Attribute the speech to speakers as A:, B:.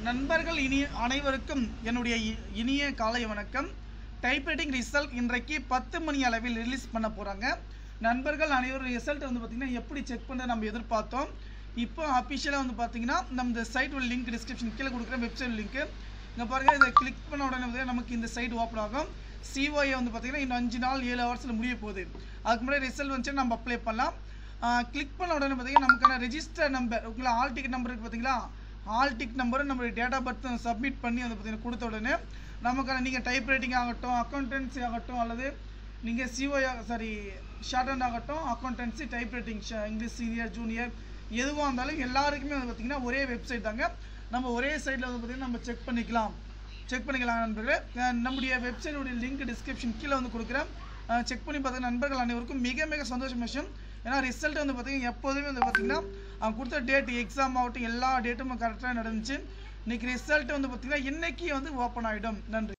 A: நண்பர்கள் அனைவருக்கும் என்னுடைய இனிய காலை வணக்கம். டைப்ரைட்டிங் ரிசல்ட் இன்றைக்கு 10 மணி அளவில் ரிலீஸ் பண்ண போகிறாங்க. நண்பர்கள் அனைவரும் ரிசல்ட் வந்து பார்த்திங்கன்னா எப்படி செக் பண்ண நம்ம எதிர்பார்த்தோம். இப்போ அஃபிஷியலாக வந்து பார்த்திங்கன்னா நம்ம சைட் ஒரு லிங்க் டிஸ்கிரிப்ஷன் கீழே கொடுக்குற வெப்சைட் லிங்க்கு இங்கே பாருங்கள். இதை கிளிக் பண்ண உடனே நமக்கு இந்த சைட் ஓப்பன் ஆகும். சிஓஏ வந்து பார்த்திங்கன்னா இன்னும் 5 நாள் 7 ஹவர்ஸில் முடிய போகுது. அதுக்கு முன்னாடி ரிசல்ட் வந்துச்சு நம்ம அப்ளை பண்ணலாம். கிளிக் பண்ண உடனே பார்த்திங்கன்னா நமக்கான ரெஜிஸ்டர் நம்பர் ஓகேங்களா, ஆல் டிக்கெட் நம்பர் இருக்குது பார்த்தீங்களா, ஆல் டிக் நம்பரும் நம்மளுடைய டேட் ஆஃப் பர்த் சப்மிட் பண்ணி வந்து பார்த்திங்கன்னா கொடுத்த உடனே நமக்கான நீங்கள் டைப் ரைட்டிங் ஆகட்டும், அக்கௌண்டன்சி ஆகட்டும், அல்லது நீங்கள் சிஓஏ ஷார்ட் ஹேண்ட் ஆகட்டும், accountancy, type writing, English senior junior எதுவாக இருந்தாலும் எல்லாருக்குமே வந்து பார்த்திங்கன்னா ஒரே வெப்சைட் தாங்க. நம்ம ஒரே சைட்டில் வந்து பார்த்திங்கன்னா நம்ம செக் பண்ணிக்கலாம் நண்பர்களே. நம்முடைய வெப்சைட்டுடைய லிங்க் டிஸ்கிரிப்ஷன் கீழே வந்து கொடுக்குறேன். செக் பண்ணி பார்த்தீங்கன்னா நண்பர்கள் அனைவருக்கும் மிக மிக சந்தோஷம் விஷயம். ஏன்னா ரிசல்ட் வந்து பார்த்திங்கன்னா எப்போதுமே வந்து பார்த்திங்கன்னா அவங்க கொடுத்த டேட், எக்ஸாம் ஆகட்டும், எல்லா டேட்டும் கரெக்டாக நடந்துச்சு. இன்றைக்கி ரிசல்ட் வந்து பார்த்திங்கன்னா இன்றைக்கி வந்து ஓப்பன் ஆகிடும். நன்றி.